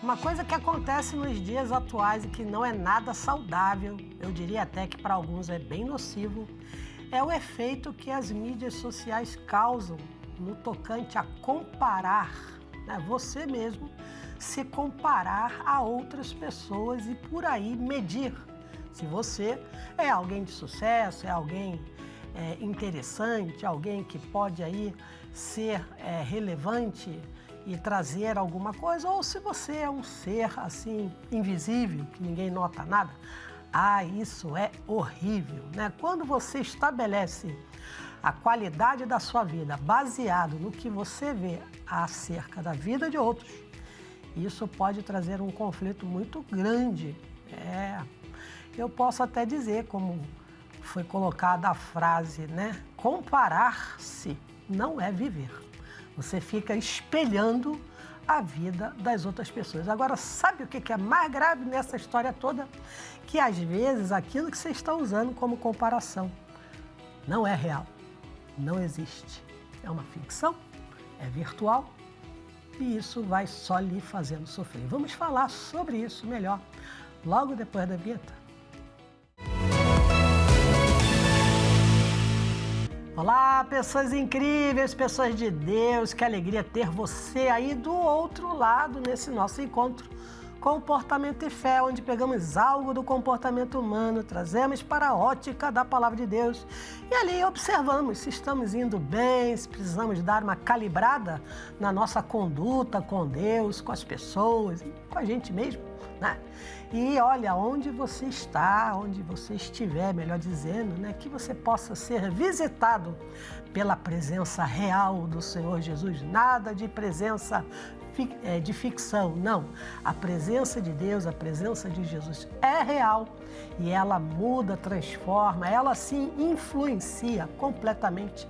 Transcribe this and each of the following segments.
Uma coisa que acontece nos dias atuais e que não é nada saudável, eu diria até que para alguns é bem nocivo, é o efeito que as mídias sociais causam no tocante a comparar, né, você mesmo, se comparar a outras pessoas e por aí medir se você é alguém de sucesso, é alguém interessante, alguém que pode aí ser relevante e trazer alguma coisa, ou se você é um ser assim invisível, que ninguém nota nada. Ah, isso é horrível, né? Quando você estabelece a qualidade da sua vida baseado no que você vê acerca da vida de outros, isso pode trazer um conflito muito grande. Eu posso até dizer, como foi colocada a frase, né? Comparar-se não é viver. Você fica espelhando a vida das outras pessoas. Agora, sabe o que é mais grave nessa história toda? Que às vezes aquilo que você está usando como comparação não é real, não existe. É uma ficção, é virtual e isso vai só lhe fazendo sofrer. Vamos falar sobre isso melhor logo depois da vinheta. Olá, pessoas incríveis, pessoas de Deus, que alegria ter você aí do outro lado nesse nosso encontro Comportamento e Fé, onde pegamos algo do comportamento humano, trazemos para a ótica da Palavra de Deus e ali observamos se estamos indo bem, se precisamos dar uma calibrada na nossa conduta com Deus, com as pessoas, com a gente mesmo, né? E olha, onde você está, onde você estiver, melhor dizendo, né, que você possa ser visitado pela presença real do Senhor Jesus. Nada de presença de ficção, não. A presença de Deus, a presença de Jesus é real e ela muda, transforma, ela sim influencia completamente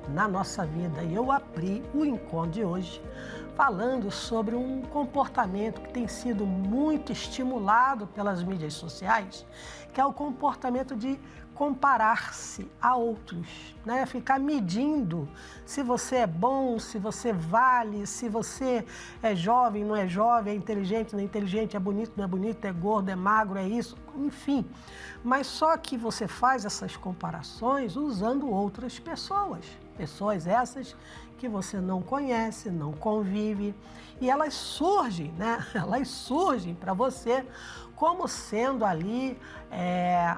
na nossa vida. E eu abri o encontro de hoje falando sobre um comportamento que tem sido muito estimulado pelas mídias sociais, que é o comportamento de comparar-se a outros, né? Ficar medindo se você é bom, se você vale, se você é jovem, não é jovem, é inteligente, não é inteligente, é bonito, não é bonito, é gordo, é magro, é isso, enfim. Mas só que você faz essas comparações usando outras pessoas. Pessoas essas que você não conhece, não convive, e elas surgem, né? Elas surgem para você como sendo ali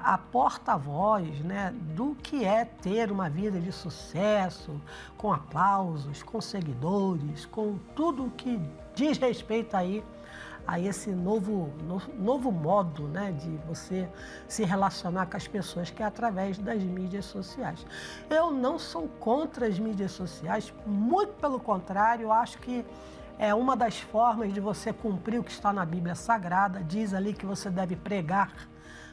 a porta-voz, né, do que é ter uma vida de sucesso, com aplausos, com seguidores, com tudo que diz respeito aí a esse novo modo, né, de você se relacionar com as pessoas, que é através das mídias sociais. Eu não sou contra as mídias sociais, muito pelo contrário, eu acho que é uma das formas de você cumprir o que está na Bíblia Sagrada. Diz ali que você deve pregar,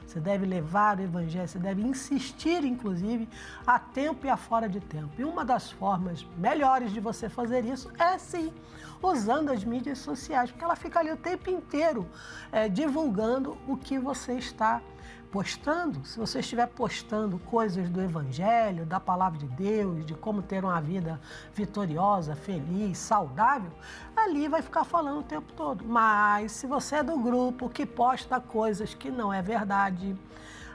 você deve levar o Evangelho, você deve insistir, inclusive, a tempo e a fora de tempo. E uma das formas melhores de você fazer isso é, sim, usando as mídias sociais, porque ela fica ali o tempo inteiro divulgando o que você está postando. Se você estiver postando coisas do Evangelho, da Palavra de Deus, de como ter uma vida vitoriosa, feliz, saudável, ali vai ficar falando o tempo todo. Mas se você é do grupo que posta coisas que não é verdade,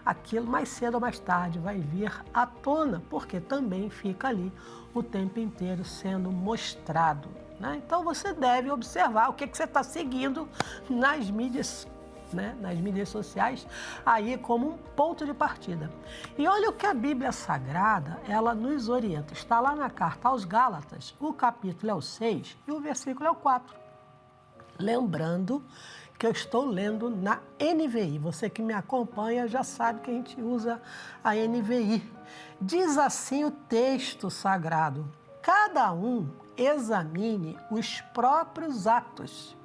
aquilo mais cedo ou mais tarde vai vir à tona, porque também fica ali o tempo inteiro sendo mostrado, né? Então você deve observar o que você está seguindo nas mídias, né, nas mídias sociais, aí como um ponto de partida. E olha o que a Bíblia Sagrada, ela nos orienta. Está lá na carta aos Gálatas, o capítulo é o 6 e o versículo é o 4. Lembrando que eu estou lendo na NVI. Você que me acompanha já sabe que a gente usa a NVI. Diz assim o texto sagrado: cada um examine os próprios atos,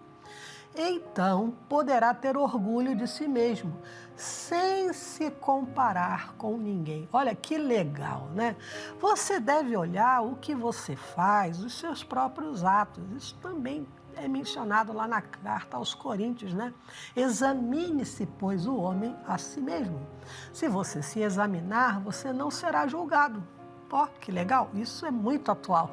então poderá ter orgulho de si mesmo, sem se comparar com ninguém. Olha que legal, né? Você deve olhar o que você faz, os seus próprios atos. Isso também é mencionado lá na carta aos Coríntios, né? Examine-se, pois, o homem a si mesmo. Se você se examinar, você não será julgado, Ó, que legal, isso é muito atual.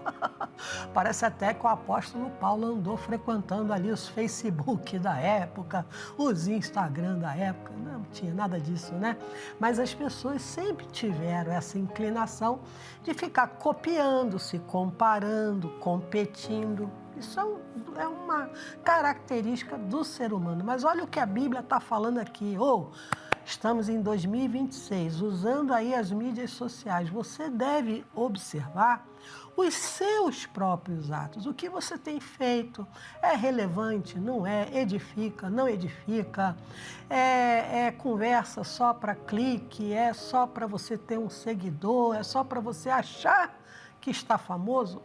Parece até que o apóstolo Paulo andou frequentando ali os Facebook da época, os Instagram da época. Não tinha nada disso, né? Mas as pessoas sempre tiveram essa inclinação de ficar copiando, se comparando, competindo. Isso é uma característica do ser humano. Mas olha o que a Bíblia está falando aqui. Estamos em 2026, usando aí as mídias sociais. Você deve observar os seus próprios atos. O que você tem feito é relevante, não é? Edifica, não edifica? É conversa só para clique? É só para você ter um seguidor? É só para você achar que está famoso?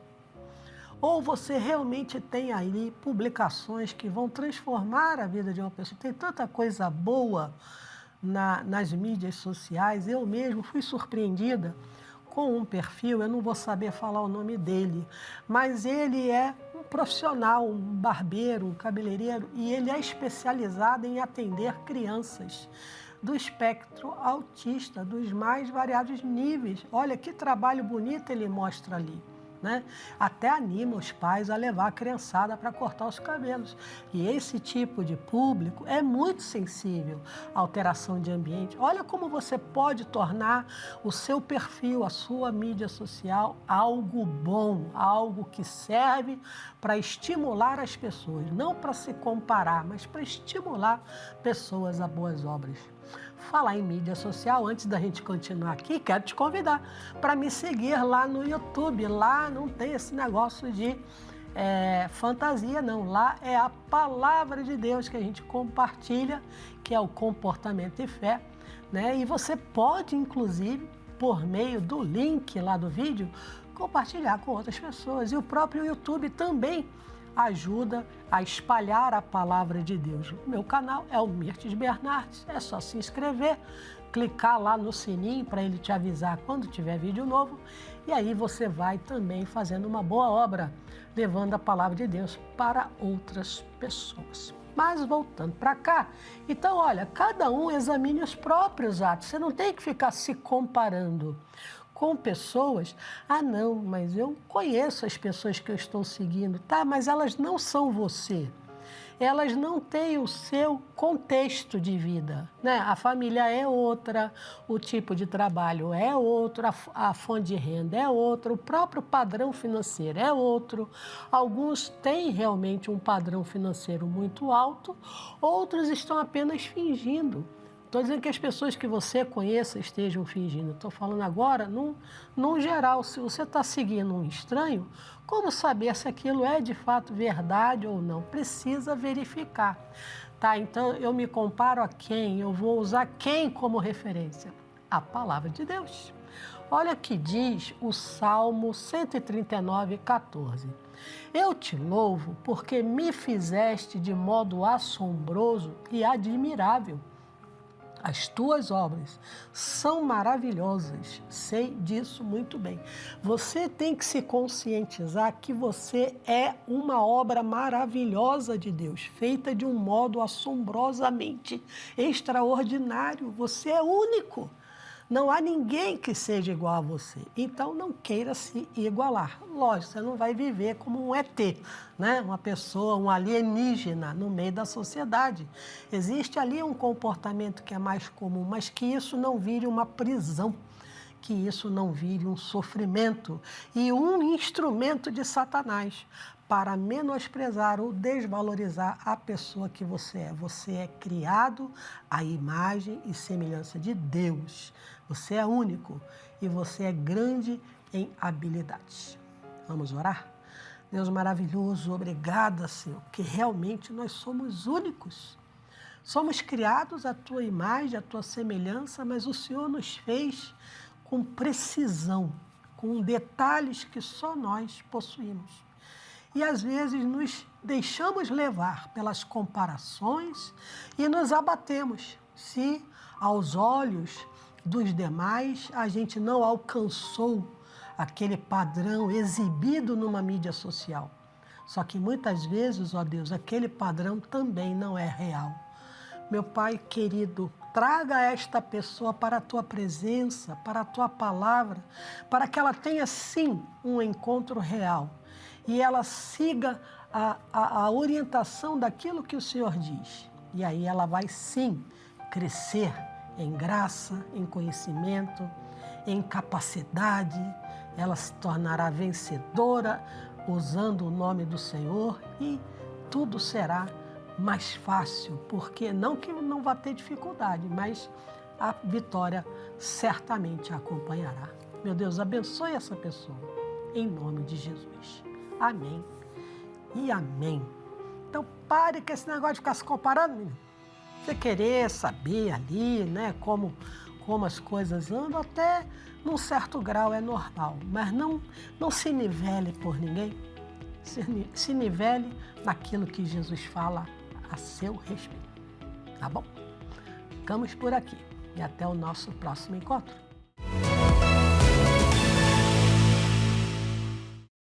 Ou você realmente tem aí publicações que vão transformar a vida de uma pessoa? Tem tanta coisa boa nas mídias sociais. Eu mesmo fui surpreendida com um perfil, eu não vou saber falar o nome dele, mas ele é um profissional, um barbeiro, um cabeleireiro, e ele é especializado em atender crianças do espectro autista, dos mais variados níveis. Olha que trabalho bonito ele mostra ali. Né? Até anima os pais a levar a criançada para cortar os cabelos. E esse tipo de público é muito sensível à alteração de ambiente. Olha como você pode tornar o seu perfil, a sua mídia social, algo bom, algo que serve para estimular as pessoas, não para se comparar, mas para estimular pessoas a boas obras. Falar em mídia social, antes da gente continuar aqui, quero te convidar para me seguir lá no YouTube. Lá não tem esse negócio de fantasia, não. Lá é a palavra de Deus que a gente compartilha, que é o Comportamento e Fé, né? E você pode, inclusive, por meio do link lá do vídeo, compartilhar com outras pessoas. E o próprio YouTube também ajuda a espalhar a palavra de Deus. O meu canal é o Mirtes Bernardes, é só se inscrever, clicar lá no sininho para ele te avisar quando tiver vídeo novo, e aí você vai também fazendo uma boa obra, levando a palavra de Deus para outras pessoas. Mas voltando para cá, então olha, cada um examine os próprios atos, você não tem que ficar se comparando com pessoas. Ah, não, mas eu conheço as pessoas que eu estou seguindo, tá? Mas elas não são você. Elas não têm o seu contexto de vida, né? A família é outra, o tipo de trabalho é outro, a fonte de renda é outra, o próprio padrão financeiro é outro. Alguns têm realmente um padrão financeiro muito alto, outros estão apenas fingindo. Estou dizendo que as pessoas que você conheça estejam fingindo. Estou falando agora, num geral, se você está seguindo um estranho, como saber se aquilo é de fato verdade ou não? Precisa verificar. Tá? Então, eu me comparo a quem? Eu vou usar quem como referência? A palavra de Deus. Olha o que diz o Salmo 139, 14. Eu te louvo porque me fizeste de modo assombroso e admirável. As tuas obras são maravilhosas, sei disso muito bem. Você tem que se conscientizar que você é uma obra maravilhosa de Deus, feita de um modo assombrosamente extraordinário. Você é único. Não há ninguém que seja igual a você. Então, não queira se igualar. Lógico, você não vai viver como um ET, né? Uma pessoa, um alienígena no meio da sociedade. Existe ali um comportamento que é mais comum, mas que isso não vire uma prisão, que isso não vire um sofrimento e um instrumento de Satanás para menosprezar ou desvalorizar a pessoa que você é. Você é criado à imagem e semelhança de Deus. Você é único e você é grande em habilidades. Vamos orar? Deus maravilhoso, obrigada, Senhor, que realmente nós somos únicos. Somos criados à tua imagem, à tua semelhança, mas o Senhor nos fez com precisão, com detalhes que só nós possuímos. E às vezes nos deixamos levar pelas comparações e nos abatemos se aos olhos dos demais a gente não alcançou aquele padrão exibido numa mídia social. Só que muitas vezes, ó Deus, aquele padrão também não é real. Meu Pai querido, traga esta pessoa para a Tua presença, para a Tua palavra, para que ela tenha, sim, um encontro real e ela siga a orientação daquilo que o Senhor diz. E aí ela vai, sim, crescer em graça, em conhecimento, em capacidade, ela se tornará vencedora usando o nome do Senhor e tudo será mais fácil, porque não que não vá ter dificuldade, mas a vitória certamente a acompanhará. Meu Deus, abençoe essa pessoa, em nome de Jesus. Amém e amém. Então pare com esse negócio de ficar se comparando, menino. Você querer saber ali, né, como as coisas andam, até num certo grau é normal, mas não se nivele por ninguém, se nivele naquilo que Jesus fala a seu respeito, tá bom? Ficamos por aqui e até o nosso próximo encontro.